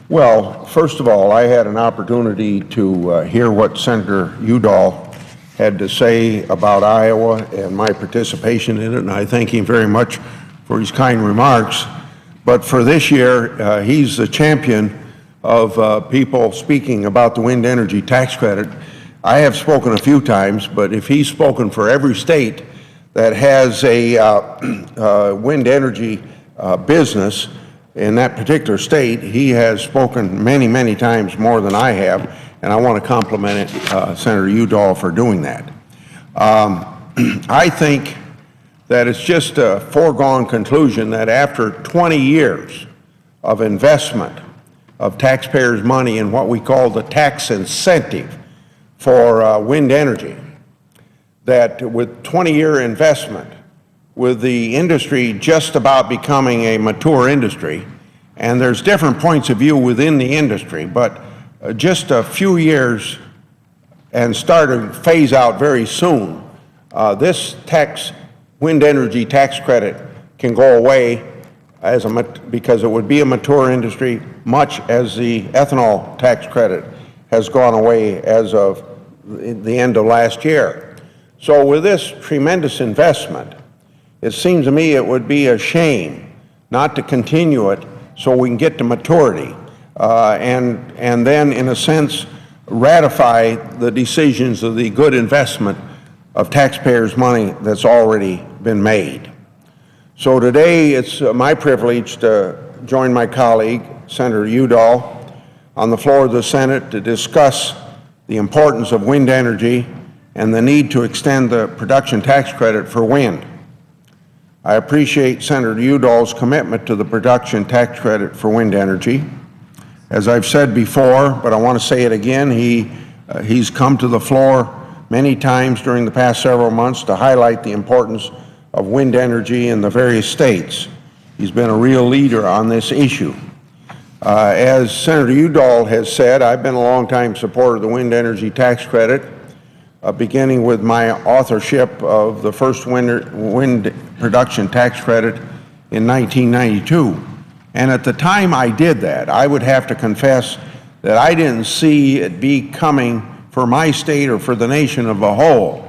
Well, first of all, I had an opportunity to hear what Senator Udall had to say about Iowa and my participation in it, and I thank him very much for his kind remarks. But for this year, he's the champion of people speaking about the wind energy tax credit. I have spoken a few times, but if he's spoken for every state that has a wind energy business in that particular state, he has spoken many, many times more than I have, and I want to compliment Senator Udall for doing that. I think that it's just a foregone conclusion that after 20 years of investment of taxpayers' money in what we call the tax incentive for wind energy, that with 20-year investment, with the industry just about becoming a mature industry, and there's different points of view within the industry, but just a few years and start to phase out very soon, this wind energy tax credit can go away because it would be a mature industry, much as the ethanol tax credit has gone away as of the end of last year. So with this tremendous investment, it seems to me it would be a shame not to continue it so we can get to maturity and then, in a sense, ratify the decisions of the good investment of taxpayers' money that's already been made. So today it's my privilege to join my colleague, Senator Udall, on the floor of the Senate to discuss the importance of wind energy and the need to extend the production tax credit for wind. I appreciate Senator Udall's commitment to the production tax credit for wind energy. As I've said before, but I want to say it again, he's come to the floor many times during the past several months to highlight the importance of wind energy in the various states. He's been a real leader on this issue. As Senator Udall has said, I've been a longtime supporter of the wind energy tax credit, beginning with my authorship of the first wind production tax credit in 1992. And at the time I did that, I would have to confess that I didn't see it be coming for my state or for the nation of a whole,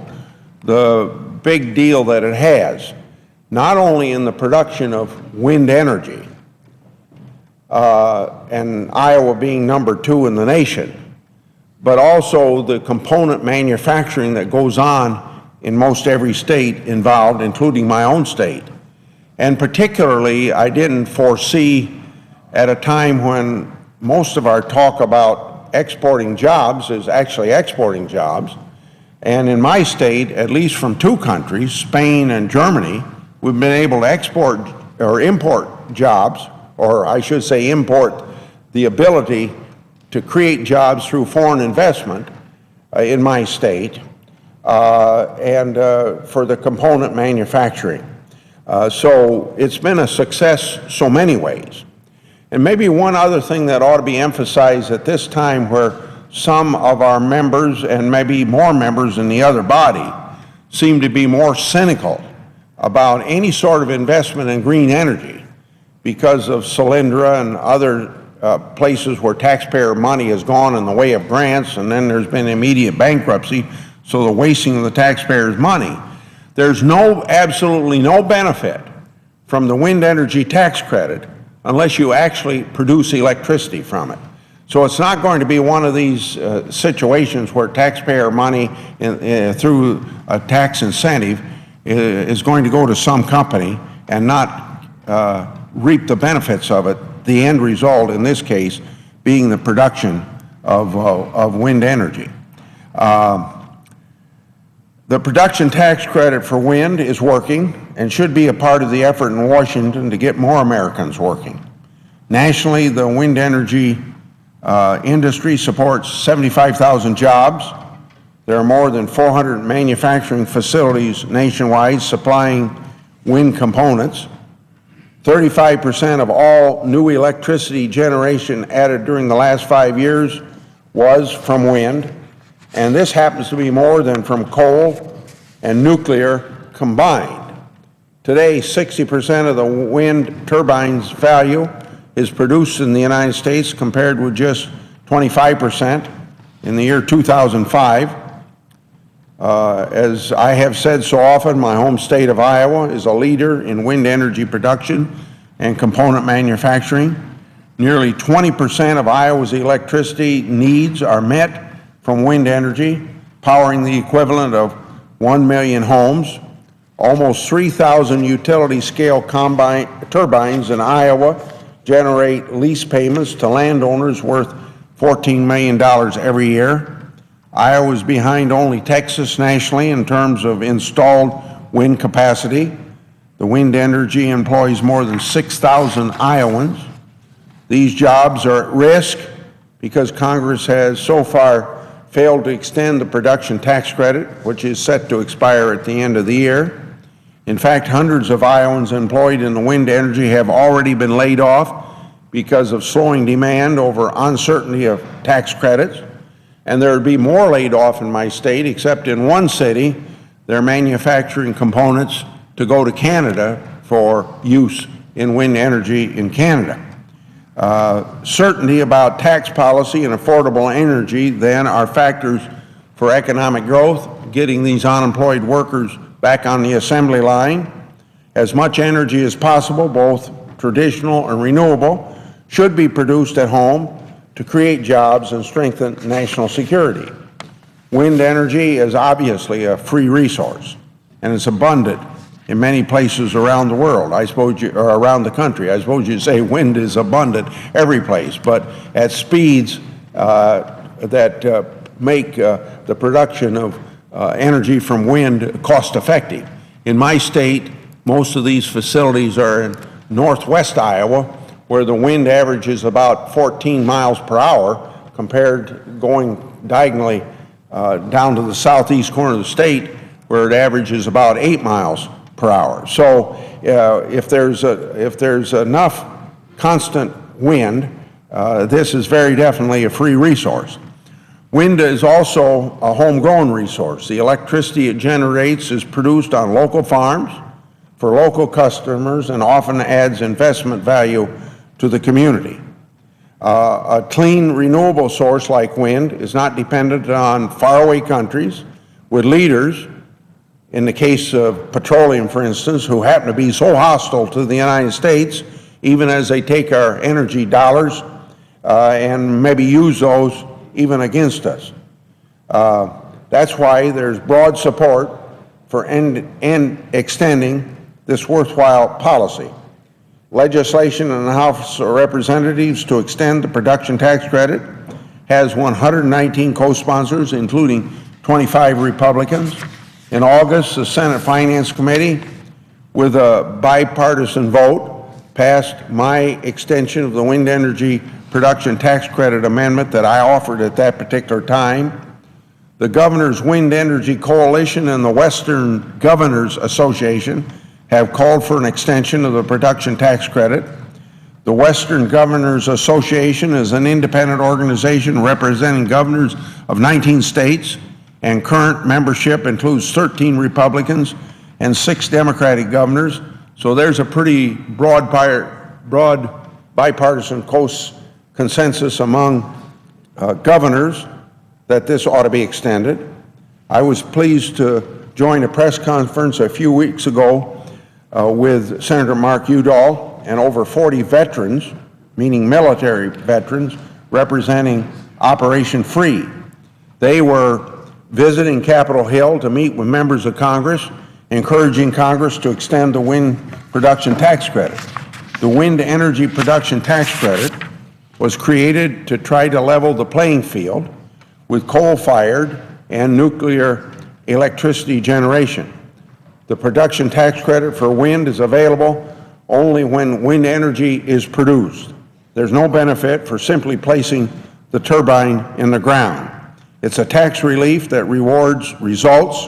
the big deal that it has, not only in the production of wind energy, and Iowa being number 2 in the nation, but also the component manufacturing that goes on in most every state involved, including my own state. And particularly, I didn't foresee at a time when most of our talk about exporting jobs is actually exporting jobs. And in my state, at least from 2 countries, Spain and Germany, we've been able to export or import jobs, or I should say import the ability to create jobs through foreign investment in my state and for the component manufacturing. So it's been a success so many ways. And maybe one other thing that ought to be emphasized at this time, where some of our members and maybe more members in the other body seem to be more cynical about any sort of investment in green energy because of Solyndra and other places where taxpayer money has gone in the way of grants, and then there's been immediate bankruptcy, so the wasting of the taxpayers' money. There's absolutely no benefit from the wind energy tax credit unless you actually produce electricity from it. So it's not going to be one of these situations where taxpayer money through a tax incentive is going to go to some company and not reap the benefits of it, the end result in this case being the production of wind energy. The production tax credit for wind is working and should be a part of the effort in Washington to get more Americans working. Nationally, the wind energy industry supports 75,000 jobs. There are more than 400 manufacturing facilities nationwide supplying wind components. 35% of all new electricity generation added during the last 5 years was from wind, and this happens to be more than from coal and nuclear combined. Today, 60% of the wind turbines' value is produced in the United States compared with just 25% in the year 2005. As I have said so often, my home state of Iowa is a leader in wind energy production and component manufacturing. Nearly 20% of Iowa's electricity needs are met from wind energy, powering the equivalent of 1 million homes. Almost 3,000 utility-scale turbines in Iowa generate lease payments to landowners worth $14 million every year. Iowa is behind only Texas nationally in terms of installed wind capacity. The wind energy employs more than 6,000 Iowans. These jobs are at risk because Congress has so far failed to extend the production tax credit, which is set to expire at the end of the year. In fact, hundreds of Iowans employed in the wind energy have already been laid off because of slowing demand over uncertainty of tax credits. And there would be more laid off in my state, except in one city, they're manufacturing components to go to Canada for use in wind energy in Canada. Certainty about tax policy and affordable energy then are factors for economic growth, getting these unemployed workers back on the assembly line. As much energy as possible, both traditional and renewable, should be produced at home to create jobs and strengthen national security. Wind energy is obviously a free resource, and it's abundant in many places around the world, or around the country. I suppose you'd say wind is abundant every place, but at speeds that make the production of energy from wind cost-effective. In my state, most of these facilities are in northwest Iowa, where the wind averages about 14 miles per hour, compared to going diagonally down to the southeast corner of the state, where it averages about 8 miles per hour. So if there's enough constant wind, this is very definitely a free resource. Wind is also a homegrown resource. The electricity it generates is produced on local farms for local customers and often adds investment value to the community. A clean, renewable source like wind is not dependent on faraway countries with leaders, in the case of petroleum, for instance, who happen to be so hostile to the United States, even as they take our energy dollars and maybe use those even against us. That's why there's broad support for extending this worthwhile policy. Legislation in the House of Representatives to extend the production tax credit has 119 co-sponsors, including 25 Republicans. In August, the Senate Finance Committee, with a bipartisan vote, passed my extension of the wind energy production tax credit amendment that I offered at that particular time. The Governors Wind Energy Coalition and the Western Governors Association have called for an extension of the production tax credit. The Western Governors Association is an independent organization representing governors of 19 states, and current membership includes 13 Republicans and 6 Democratic governors. So there's a pretty broad bipartisan consensus among governors that this ought to be extended. I was pleased to join a press conference a few weeks ago with Senator Mark Udall and over 40 veterans, meaning military veterans, representing Operation Free. They were visiting Capitol Hill to meet with members of Congress, encouraging Congress to extend the wind production tax credit. The wind energy production tax credit was created to try to level the playing field with coal-fired and nuclear electricity generation. The production tax credit for wind is available only when wind energy is produced. There's no benefit for simply placing the turbine in the ground. It's a tax relief that rewards results,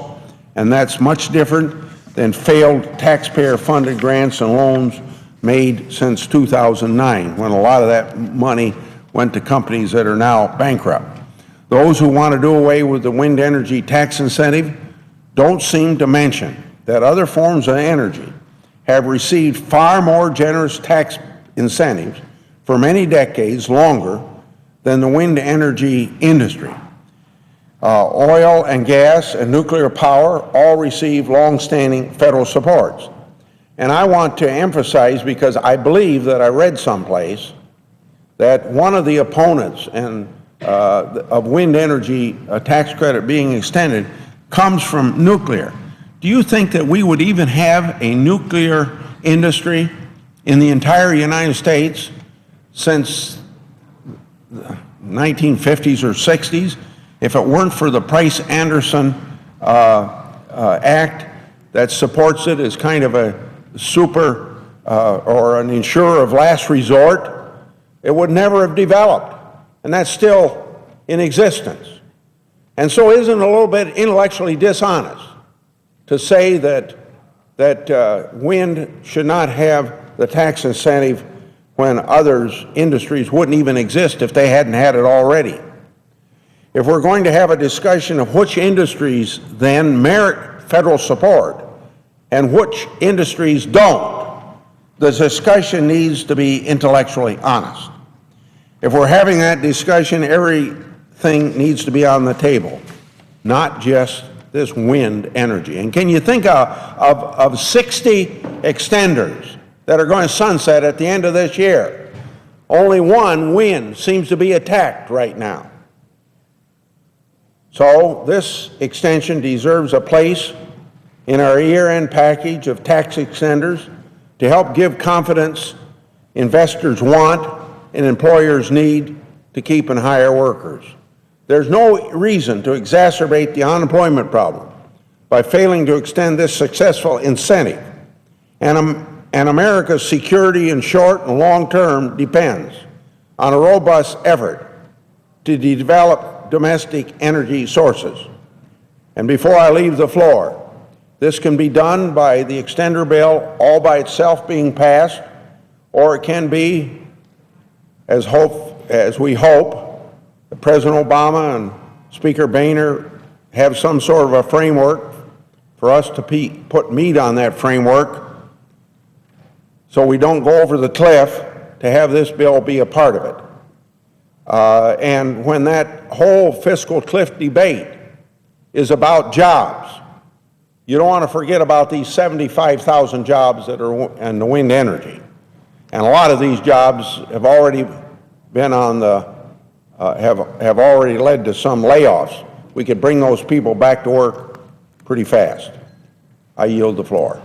and that's much different than failed taxpayer-funded grants and loans made since 2009, when a lot of that money went to companies that are now bankrupt. Those who want to do away with the wind energy tax incentive don't seem to mention that other forms of energy have received far more generous tax incentives for many decades longer than the wind energy industry. Oil and gas and nuclear power all receive long-standing federal supports. And I want to emphasize, because I believe that I read someplace that one of the opponents of wind energy tax credit being extended comes from nuclear. Do you think that we would even have a nuclear industry in the entire United States since the 1950s or 60s if it weren't for the Price-Anderson Act that supports it as kind of a super or an insurer of last resort? It would never have developed, and that's still in existence. And so isn't it a little bit intellectually dishonest to say that wind should not have the tax incentive when industries wouldn't even exist if they hadn't had it already? If we're going to have a discussion of which industries then merit federal support and which industries don't, the discussion needs to be intellectually honest. If we're having that discussion, everything needs to be on the table, not just this wind energy. And can you think of 60 extenders that are going to sunset at the end of this year? Only one, wind, seems to be attacked right now. So this extension deserves a place in our year-end package of tax extenders to help give confidence investors want and employers need to keep and hire workers. There's no reason to exacerbate the unemployment problem by failing to extend this successful incentive. And America's security in short and long term depends on a robust effort to develop domestic energy sources. And before I leave the floor, this can be done by the extender bill all by itself being passed, or it can be, as we hope, that President Obama and Speaker Boehner have some sort of a framework for us to put meat on that framework so we don't go over the cliff to have this bill be a part of it. And when that whole fiscal cliff debate is about jobs, you don't want to forget about these 75,000 jobs that are in the wind energy. And a lot of these jobs have already been on the, have already led to some layoffs. We could bring those people back to work pretty fast. I yield the floor.